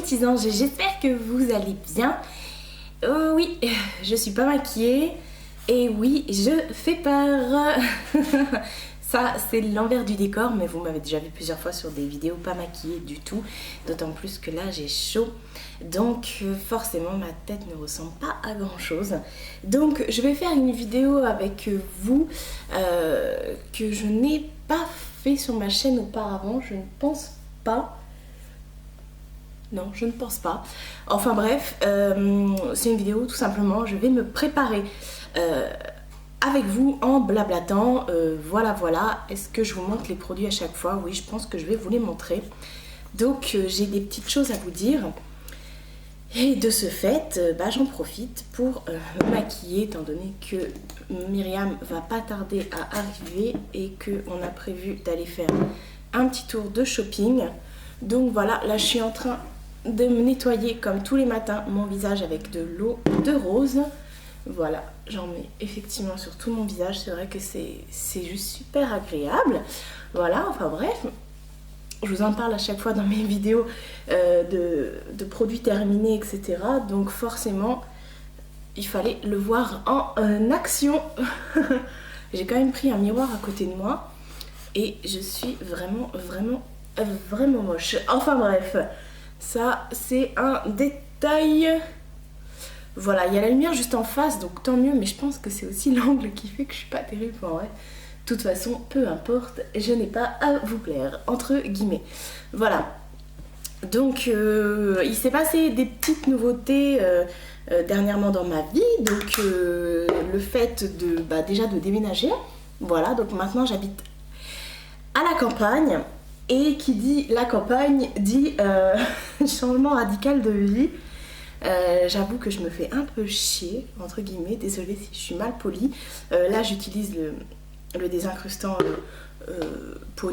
petits anges, j'espère que vous allez bien. Oui, je suis pas maquillée et oui, je fais peur. Ça, c'est l'envers du décor, mais vous m'avez déjà vu plusieurs fois sur des vidéos pas maquillée du tout. D'autant plus que là, j'ai chaud. Donc, forcément, ma tête ne ressemble pas à grand-chose. Donc, je vais faire une vidéo avec vous que je n'ai pas fait sur ma chaîne auparavant. Je ne pense pas. Non, je ne pense pas. Enfin bref, c'est une vidéo tout simplement. Je vais me préparer avec vous en blablatant. Voilà. Est-ce que je vous montre les produits à chaque fois? Oui, je pense que je vais vous les montrer. Donc j'ai des petites choses à vous dire. Et de ce fait, j'en profite pour me maquiller, étant donné que Myriam va pas tarder à arriver et qu'on a prévu d'aller faire un petit tour de shopping. Donc voilà, là je suis en train de me nettoyer comme tous les matins mon visage avec de l'eau de rose. Voilà, j'en mets effectivement sur tout mon visage. C'est vrai que c'est juste super agréable. Voilà, enfin bref, je vous en parle à chaque fois dans mes vidéos de produits terminés, etc. Donc forcément, il fallait le voir en action. J'ai quand même pris un miroir à côté de moi et je suis vraiment moche. Enfin bref, ça c'est un détail. Voilà, il y a la lumière juste en face, donc tant mieux, mais je pense que c'est aussi l'angle qui fait que je suis pas terrible. Enfin ouais, de toute façon, peu importe, je n'ai pas à vous plaire, entre guillemets. Voilà, donc il s'est passé des petites nouveautés dernièrement dans ma vie. Donc le fait de déjà de déménager. Voilà, donc maintenant j'habite à la campagne. Et qui dit la campagne dit changement radical de vie. J'avoue que je me fais un peu chier, entre guillemets, désolée si je suis mal polie. Là j'utilise le désincrustant point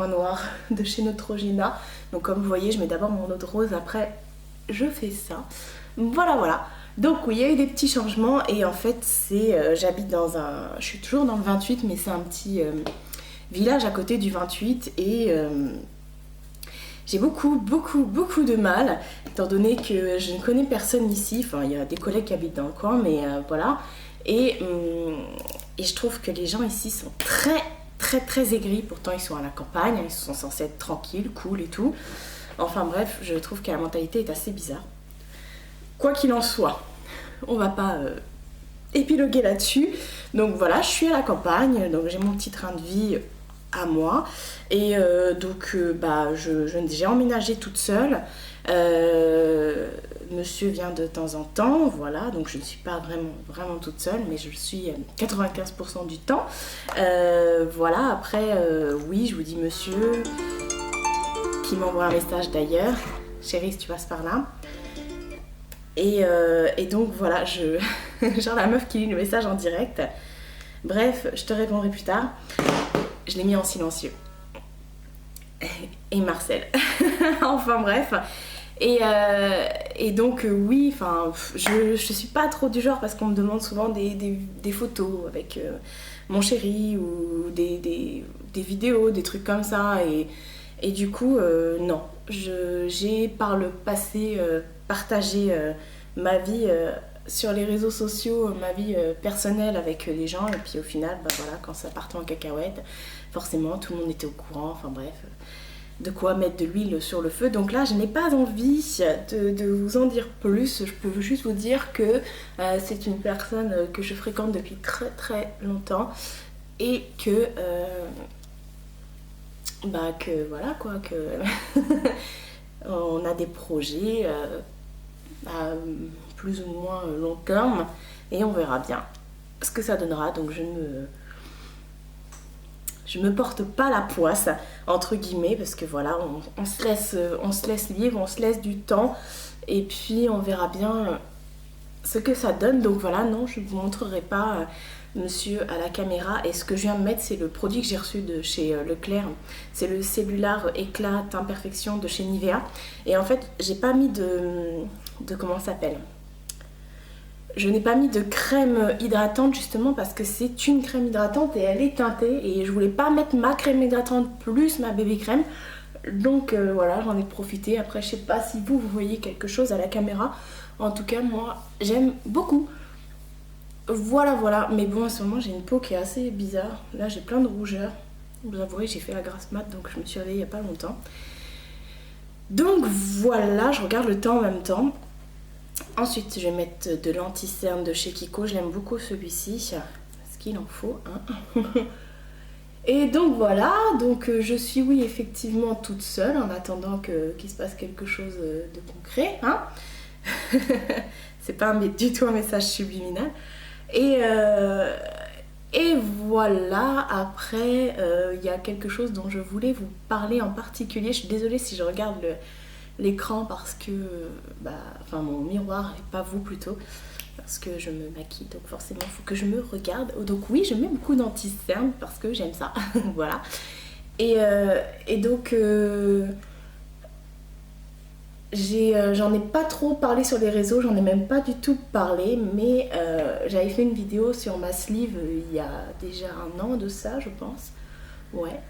noir de chez Neutrogena. Donc comme vous voyez, je mets d'abord mon eau de rose, après je fais ça. Voilà. Donc oui, il y a eu des petits changements et en fait c'est j'habite dans un... Je suis toujours dans le 28, mais c'est un petit... village à côté du 28 et j'ai beaucoup de mal étant donné que je ne connais personne ici. Enfin, il y a des collègues qui habitent dans le coin, mais voilà. Et je trouve que les gens ici sont très aigris. Pourtant, ils sont à la campagne, ils sont censés être tranquilles, cool et tout. Enfin bref, je trouve que la mentalité est assez bizarre. Quoi qu'il en soit, on va pas... épiloguer là-dessus. Donc voilà, je suis à la campagne, donc j'ai mon petit train de vie à moi et j'ai emménagé toute seule. Monsieur vient de temps en temps, voilà, donc je ne suis pas vraiment toute seule, mais je le suis 95% du temps. Voilà, après oui, je vous dis monsieur qui m'envoie un message d'ailleurs. Chérie, si tu passes par là. Et donc voilà, genre la meuf qui lit le message en direct. Bref, je te répondrai plus tard. Je l'ai mis en silencieux. Et Marcel. Enfin bref. Et donc oui, enfin, je suis pas trop du genre parce qu'on me demande souvent des photos avec mon chéri ou des vidéos, des trucs comme ça. Et du coup, non. J'ai par le passé partagé ma vie sur les réseaux sociaux, ma vie personnelle avec les gens. Et puis au final, voilà, quand ça partait en cacahuète, forcément tout le monde était au courant. Enfin bref, de quoi mettre de l'huile sur le feu. Donc là, je n'ai pas envie de vous en dire plus. Je peux juste vous dire que c'est une personne que je fréquente depuis très longtemps et que voilà quoi, que on a des projets à plus ou moins long terme et on verra bien ce que ça donnera. Donc je me porte pas la poisse entre guillemets parce que voilà, on se laisse libre, on se laisse du temps et puis on verra bien ce que ça donne. Donc voilà, non, je ne vous montrerai pas monsieur à la caméra. Et ce que je viens de mettre, c'est le produit que j'ai reçu de chez Leclerc. C'est le Cellular Éclat Imperfection de chez Nivea. Et en fait, j'ai pas mis de comment ça s'appelle, je n'ai pas mis de crème hydratante justement parce que c'est une crème hydratante et elle est teintée et je voulais pas mettre ma crème hydratante plus ma bébé crème. Voilà, j'en ai profité. Après, je sais pas si vous voyez quelque chose à la caméra. En tout cas, moi, j'aime beaucoup. Voilà. Mais bon, en ce moment, j'ai une peau qui est assez bizarre. Là, j'ai plein de rougeurs. Vous avouez, j'ai fait la grasse mat, donc je me suis réveillée il y a pas longtemps. Donc voilà, je regarde le temps en même temps. Ensuite, je vais mettre de l'anti-cerne de chez Kiko. Je l'aime beaucoup celui-ci. Parce qu'il en faut, hein. Et donc voilà, je suis oui effectivement toute seule en attendant qu'il se passe quelque chose de concret, hein. C'est pas du tout un message subliminal. Et voilà, après il y a quelque chose dont je voulais vous parler en particulier. Je suis désolée si je regarde l'écran parce que enfin mon miroir et pas vous plutôt, parce que je me maquille, donc forcément il faut que je me regarde. Donc oui, je mets beaucoup d'anti-cerne parce que j'aime ça. Voilà. Et donc j'en ai pas trop parlé sur les réseaux, j'en ai même pas du tout parlé, mais j'avais fait une vidéo sur ma sleeve il y a déjà 1 an de ça, je pense. Ouais,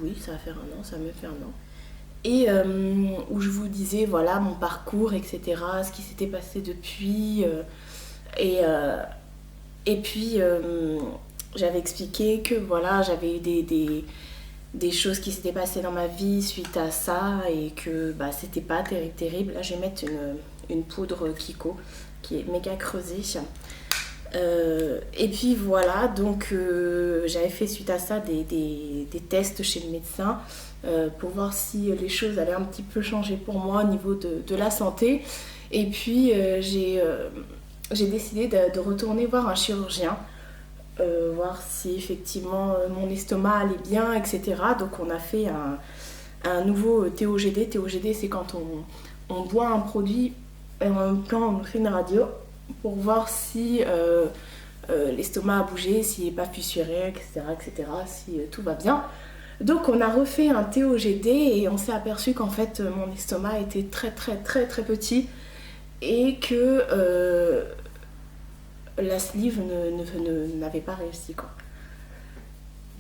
oui, ça va faire 1 an, ça me fait 1 an. Et où je vous disais voilà mon parcours, etc., ce qui s'était passé depuis. Et puis j'avais expliqué que voilà, j'avais eu des choses qui s'étaient passées dans ma vie suite à ça et que c'était pas terrible. Là, je vais mettre une poudre Kiko qui est méga creusée. Et puis voilà, donc j'avais fait suite à ça des tests chez le médecin pour voir si les choses allaient un petit peu changer pour moi au niveau de la santé. Et puis j'ai décidé de retourner voir un chirurgien, voir si effectivement mon estomac allait bien, etc. Donc on a fait un nouveau TOGD. TOGD, c'est quand on boit un produit et en même temps on fait une radio pour voir si l'estomac a bougé, s'il n'est pas fissuré, etc., si tout va bien. Donc on a refait un TOGD et on s'est aperçu qu'en fait mon estomac était très petit et que la sleeve n'avait pas réussi, quoi.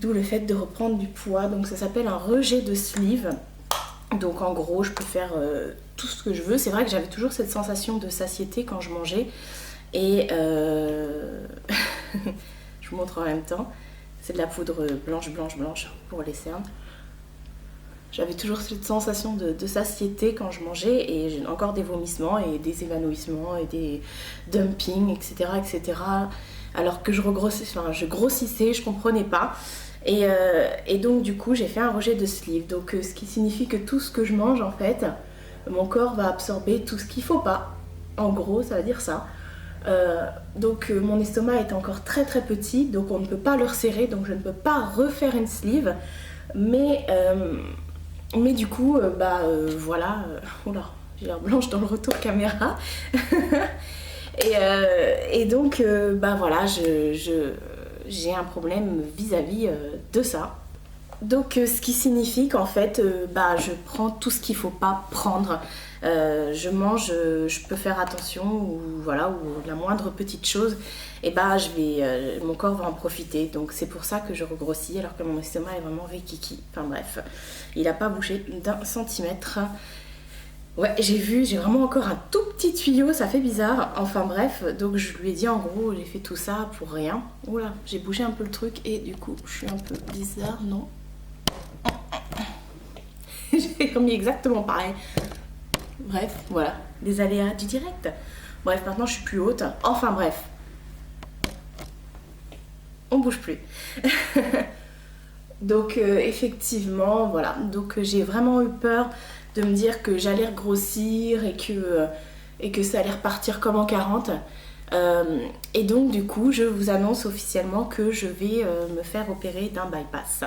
D'où le fait de reprendre du poids. Donc ça s'appelle un rejet de sleeve. Donc en gros, je peux faire tout ce que je veux. C'est vrai que j'avais toujours cette sensation de satiété quand je mangeais. Et je vous montre en même temps. C'est de la poudre blanche pour les cernes. J'avais toujours cette sensation de satiété quand je mangeais et j'ai encore des vomissements et des évanouissements et des dumpings, etc. Alors que je grossissais, je comprenais pas. Et donc du coup, j'ai fait un rejet de sleeve. Donc ce qui signifie que tout ce que je mange, en fait, mon corps va absorber tout ce qu'il faut pas. En gros, ça veut dire ça. Donc mon estomac est encore très petit, donc on ne peut pas le resserrer, donc je ne peux pas refaire une sleeve. Mais du coup, voilà. Oula, j'ai l'air blanche dans le retour caméra. Et donc, voilà, j'ai un problème vis-à-vis de ça. Donc, ce qui signifie qu'en fait, je prends tout ce qu'il ne faut pas prendre. Je mange, je peux faire attention, ou la moindre petite chose, et mon corps va en profiter. Donc c'est pour ça que je regrossis, alors que mon estomac est vraiment rikiki. Enfin bref, il n'a pas bougé d'1 centimètre. Ouais, j'ai vraiment encore un tout petit tuyau, ça fait bizarre. Enfin bref, donc je lui ai dit en gros, j'ai fait tout ça pour rien. Oula, j'ai bougé un peu le truc et du coup, je suis un peu bizarre, non? J'ai remis exactement pareil. Bref, voilà, les aléas du direct. Bref, maintenant je suis plus haute. Enfin bref, on bouge plus. Donc effectivement, voilà. Donc j'ai vraiment eu peur de me dire que j'allais grossir et que ça allait repartir comme en 40. Et donc du coup, je vous annonce officiellement que je vais me faire opérer d'un bypass.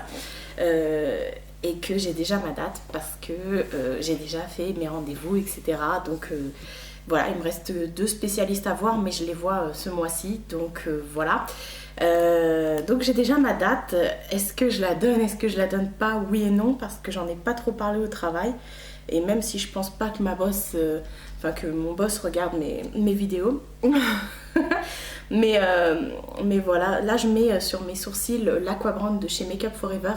Et que j'ai déjà ma date parce que j'ai déjà fait mes rendez-vous, etc. Donc voilà, il me reste 2 spécialistes à voir, mais je les vois ce mois-ci. Donc voilà. Donc j'ai déjà ma date. Est-ce que je la donne, est-ce que je la donne pas? Oui et non, parce que j'en ai pas trop parlé au travail. Et même si je pense pas que que mon boss regarde mes vidéos. mais voilà, là je mets sur mes sourcils l'Aqua Brand de chez Make Up Forever.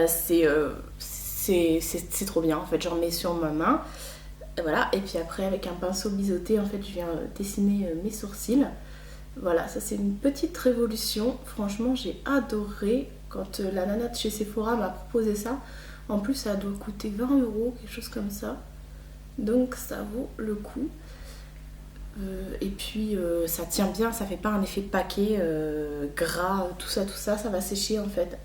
C'est trop bien en fait, j'en mets sur ma main. Voilà, et puis après avec un pinceau biseauté, en fait, je viens dessiner mes sourcils. Voilà, ça c'est une petite révolution. Franchement, j'ai adoré quand la nana de chez Sephora m'a proposé ça. En plus, ça doit coûter 20 €, quelque chose comme ça. Donc ça vaut le coup. Et puis ça tient bien, ça fait pas un effet paquet, gras, tout ça, ça va sécher en fait.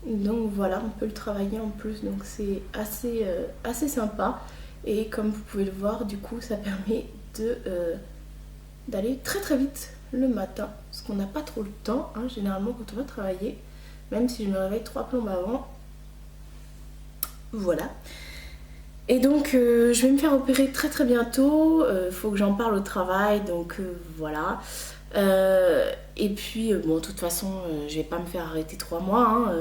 Donc voilà, on peut le travailler en plus, donc c'est assez sympa. Et comme vous pouvez le voir, du coup, ça permet d'aller très très vite le matin, parce qu'on n'a pas trop le temps, hein, généralement quand on va travailler, même si je me réveille 3 plombes avant. Voilà. Et donc je vais me faire opérer très très bientôt, faut que j'en parle au travail, donc voilà. Et puis bon, de toute façon, je vais pas me faire arrêter 3 mois, hein,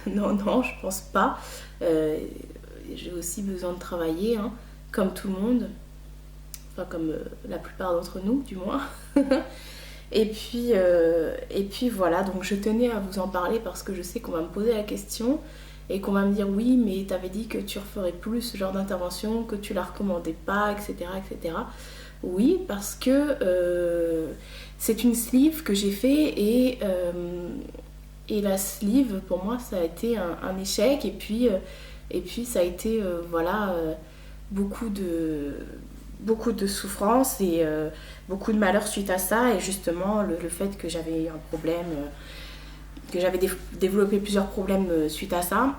non, je pense pas. J'ai aussi besoin de travailler, hein, comme tout le monde, enfin comme la plupart d'entre nous du moins. Et puis voilà, donc je tenais à vous en parler parce que je sais qu'on va me poser la question et qu'on va me dire oui, mais t'avais dit que tu referais plus ce genre d'intervention, que tu la recommandais pas, etc. etc. Oui, parce que c'est une sleeve que j'ai fait et la sleeve pour moi ça a été un échec et puis ça a été voilà, beaucoup de souffrance et beaucoup de malheur suite à ça, et justement le fait que j'avais un problème, que j'avais développé plusieurs problèmes suite à ça,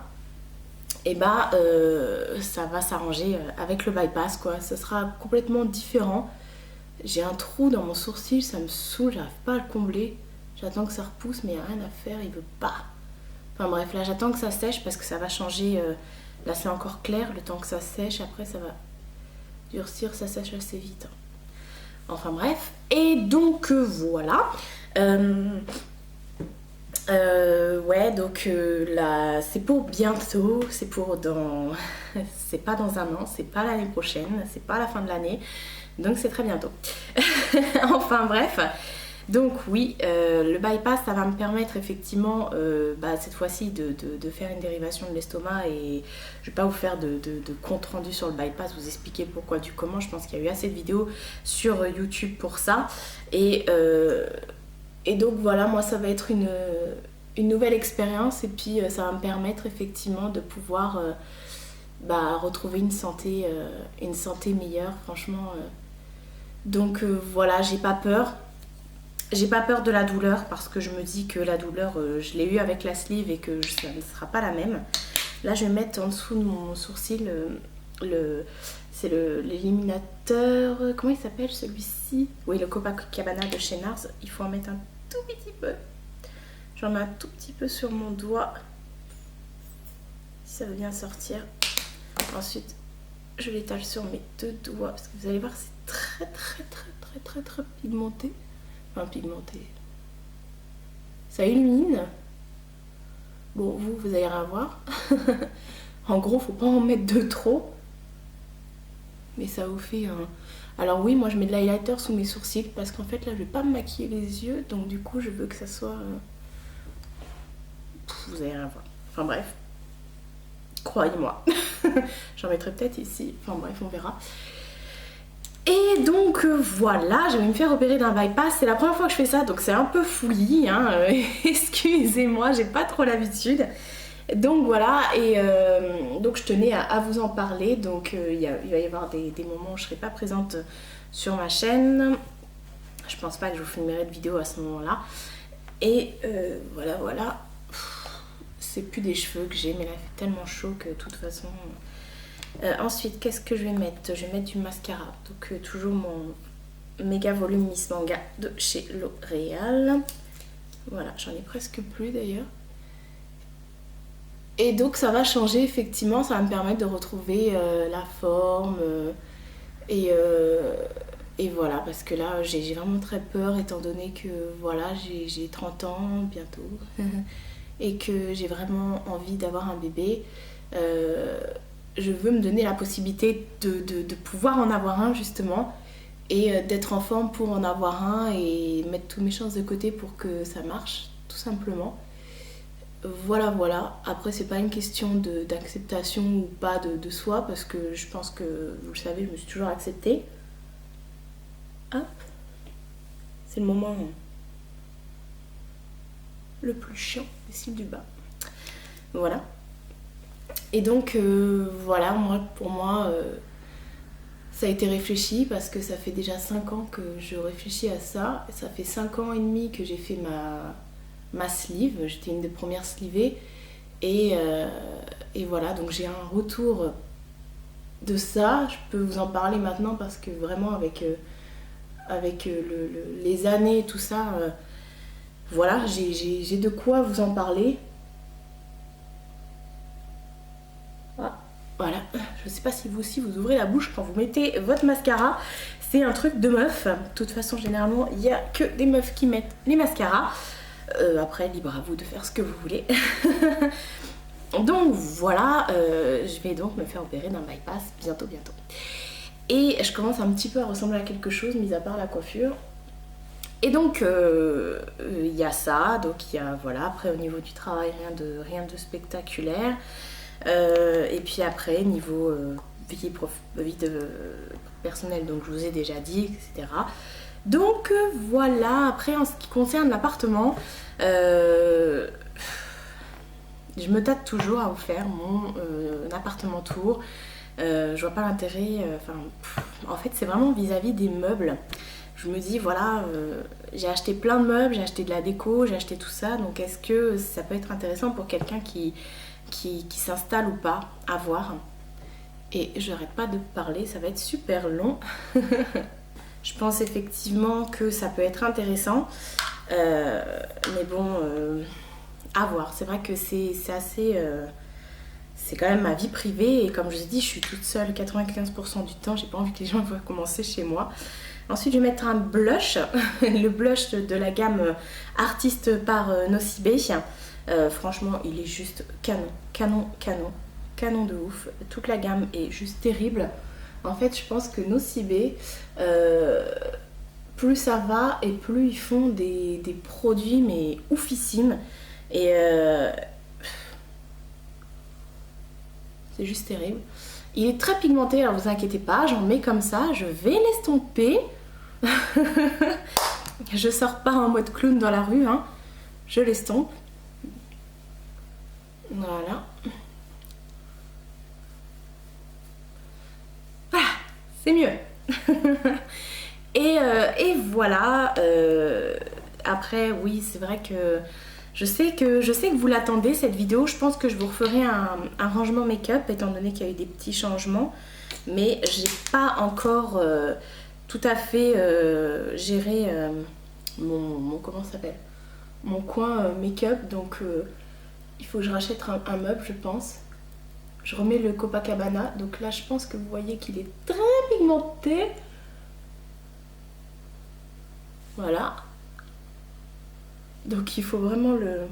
et bah ça va s'arranger avec le bypass quoi, ça sera complètement différent. J'ai un trou dans mon sourcil, ça me saoule, j'arrive pas à le combler, j'attends que ça repousse mais il n'y a rien à faire, il veut pas. Enfin bref, là j'attends que ça sèche parce que ça va changer, là c'est encore clair, le temps que ça sèche, après ça va durcir, ça sèche assez vite. Enfin bref, et donc voilà. Ouais, donc là c'est pour bientôt, c'est pour dans... c'est pas dans un an, c'est pas l'année prochaine, c'est pas la fin de l'année, donc c'est très bientôt. Enfin bref, donc oui, le bypass ça va me permettre effectivement cette fois-ci de faire une dérivation de l'estomac, et je vais pas vous faire de compte rendu sur le bypass, vous expliquer pourquoi du comment, je pense qu'il y a eu assez de vidéos sur YouTube pour ça, et donc voilà, moi ça va être une nouvelle expérience, et puis ça va me permettre effectivement de pouvoir retrouver une santé meilleure, franchement. Donc voilà, j'ai pas peur de la douleur, parce que je me dis que la douleur je l'ai eu avec la sleeve et que ça ne sera pas la même. Là je vais mettre en dessous de mon sourcil c'est l'éliminateur, comment il s'appelle celui-ci? Oui, le Copacabana de chez NARS. Il faut en mettre un tout petit peu. J'en mets un tout petit peu sur mon doigt, si ça veut bien sortir. Ensuite je l'étale sur mes 2 doigts, parce que vous allez voir c'est très pigmenté. Enfin pigmenté, ça illumine. Bon, vous allez rien voir. En gros, faut pas en mettre de trop, mais ça vous fait un... Alors oui, moi je mets de l'highlighter sous mes sourcils parce qu'en fait là je vais pas me maquiller les yeux, donc du coup je veux que ça soit... vous allez rien voir. Enfin bref, croyez-moi. J'en mettrai peut-être ici, enfin bref, on verra. Et donc voilà, je vais me faire opérer d'un bypass, c'est la première fois que je fais ça, donc c'est un peu fouillis, hein, excusez-moi, j'ai pas trop l'habitude. Donc voilà, et donc je tenais à vous en parler, donc il va y avoir des moments où je serai pas présente sur ma chaîne. Je pense pas que je vous filmerai de vidéo à ce moment-là. Et voilà, c'est plus des cheveux que j'ai, mais là il fait tellement chaud que de toute façon... ensuite, qu'est-ce que je vais mettre? Je vais mettre du mascara, donc toujours mon méga volume Miss Manga de chez L'Oréal. Voilà, j'en ai presque plus d'ailleurs. Et donc ça va changer effectivement, ça va me permettre de retrouver la forme et voilà, parce que là j'ai vraiment très peur, étant donné que voilà, j'ai 30 ans bientôt et que j'ai vraiment envie d'avoir un bébé. Je veux me donner la possibilité de pouvoir en avoir un justement, et d'être en forme pour en avoir un et mettre toutes mes chances de côté pour que ça marche tout simplement. voilà, voilà. Après, c'est pas une question d'acceptation ou pas de soi, parce que je pense que, vous le savez, je me suis toujours acceptée. Hop, c'est le moment le plus chiant des cils du bas. Voilà. Et donc, voilà, pour moi, ça a été réfléchi parce que ça fait déjà 5 ans que je réfléchis à ça. Ça fait 5 ans et demi que j'ai fait ma sleeve. J'étais une des premières slivées. Et voilà, donc j'ai un retour de ça. Je peux vous en parler maintenant parce que vraiment avec les années et tout ça, voilà, j'ai de quoi vous en parler. Ah, voilà, je sais pas si vous aussi vous ouvrez la bouche quand vous mettez votre mascara. C'est un truc de meuf. De toute façon, généralement, il n'y a que des meufs qui mettent les mascaras. Après, libre à vous de faire ce que vous voulez. Donc voilà, je vais donc me faire opérer d'un bypass bientôt. Et je commence un petit peu à ressembler à quelque chose, mis à part la coiffure. Et donc, il y a ça, donc il y a, voilà, après au niveau du travail, rien de spectaculaire. Et puis après, niveau vie personnelle, donc je vous ai déjà dit, etc. Donc voilà, après en ce qui concerne l'appartement, je me tâte toujours à vous faire mon appartement tour. Je vois pas l'intérêt, en fait c'est vraiment vis-à-vis des meubles. Je me dis voilà, j'ai acheté plein de meubles, j'ai acheté de la déco, j'ai acheté tout ça, donc est-ce que ça peut être intéressant pour quelqu'un qui s'installe ou pas, à voir. Et j'arrête pas de parler, ça va être super long. Je pense effectivement que ça peut être intéressant, mais bon, à voir. C'est vrai que c'est assez... c'est quand même ma vie privée et comme je vous ai dit, je suis toute seule 95% du temps, j'ai pas envie que les gens voient commencer chez moi. Ensuite, je vais mettre un blush, le blush de la gamme Artiste par Nocibé. Franchement, il est juste canon de ouf. Toute la gamme est juste terrible. En fait, je pense que Nocibé, plus ça va et plus ils font des produits mais oufissimes. Et c'est juste terrible. Il est très pigmenté, alors vous inquiétez pas, j'en mets comme ça, je vais l'estomper. Je sors pas en mode clown dans la rue, hein. Je l'estompe. Voilà. Ah, c'est mieux. Et voilà. Après, oui, c'est vrai que je sais que vous l'attendez cette vidéo. Je pense que je vous referai un rangement make-up étant donné qu'il y a eu des petits changements. Mais j'ai pas encore tout à fait géré mon comment ça s'appelle, mon coin make-up. Donc il faut que je rachète un meuble, je pense. Je remets le Copacabana. Donc là, je pense que vous voyez qu'il est très pigmenté. Voilà. Donc il faut vraiment le...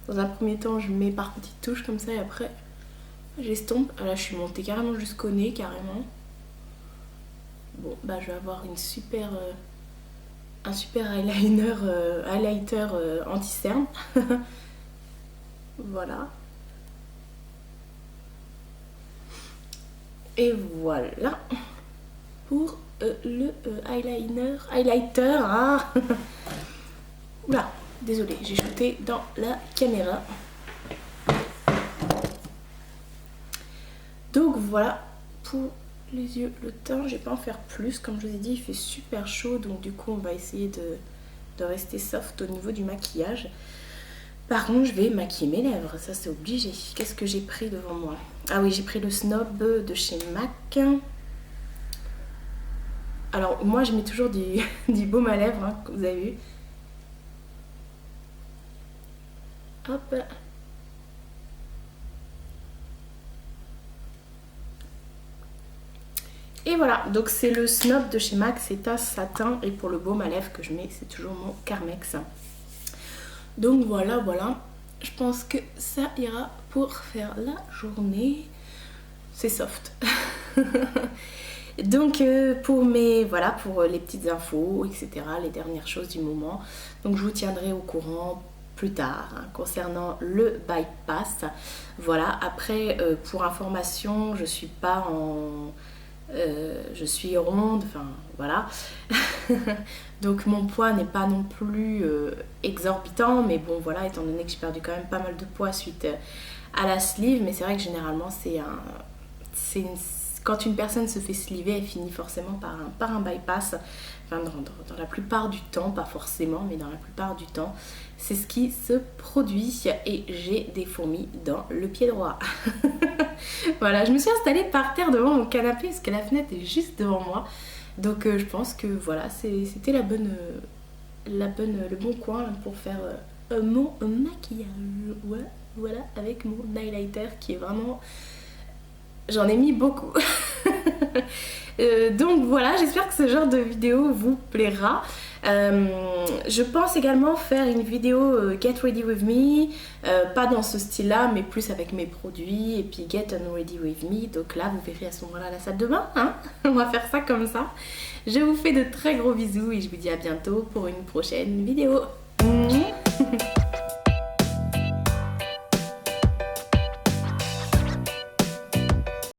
Dans un premier temps, je mets par petites touches comme ça et après, j'estompe. Là, je suis montée carrément jusqu'au nez, carrément. Bon, bah je vais avoir un super highlighter anti-cerne. Voilà. Et voilà pour le highlighter. Hein. Oula, désolée, j'ai shooté dans la caméra. Donc voilà pour les yeux, le teint. Je vais pas en faire plus. Comme je vous ai dit, il fait super chaud. Donc du coup, on va essayer de rester soft au niveau du maquillage. Par contre, je vais maquiller mes lèvres. Ça, c'est obligé. Qu'est-ce que j'ai pris devant moi? Ah oui, j'ai pris le Snob de chez MAC. Alors, moi, je mets toujours du baume à lèvres, hein, comme vous avez vu. Hop. Et voilà, donc c'est le Snob de chez MAC, c'est un satin. Et pour le baume à lèvres que je mets, c'est toujours mon Carmex. Donc voilà, je pense que ça ira pour faire la journée. C'est soft. Donc pour les petites infos, etc., les dernières choses du moment. Donc je vous tiendrai au courant plus tard hein, concernant le bypass. Voilà, après pour information, je suis pas en... je suis ronde, enfin voilà. Donc mon poids n'est pas non plus exorbitant, mais bon voilà, étant donné que j'ai perdu quand même pas mal de poids suite à la sleeve, mais c'est vrai que généralement quand une personne se fait sliver, elle finit forcément par un bypass. Enfin, dans la plupart du temps, pas forcément, mais dans la plupart du temps, c'est ce qui se produit et j'ai des fourmis dans le pied droit. Voilà, je me suis installée par terre devant mon canapé parce que la fenêtre est juste devant moi. Donc je pense que voilà, c'était le bon coin là, pour faire mon maquillage. Voilà, avec mon highlighter qui est vraiment... J'en ai mis beaucoup. Donc voilà, j'espère que ce genre de vidéo vous plaira. Je pense également faire une vidéo Get Ready With Me, pas dans ce style là mais plus avec mes produits et puis Get On Ready With Me, donc là vous verrez à ce moment là la salle de bain hein. On va faire ça comme ça. Je vous fais de très gros bisous et je vous dis à bientôt pour une prochaine vidéo.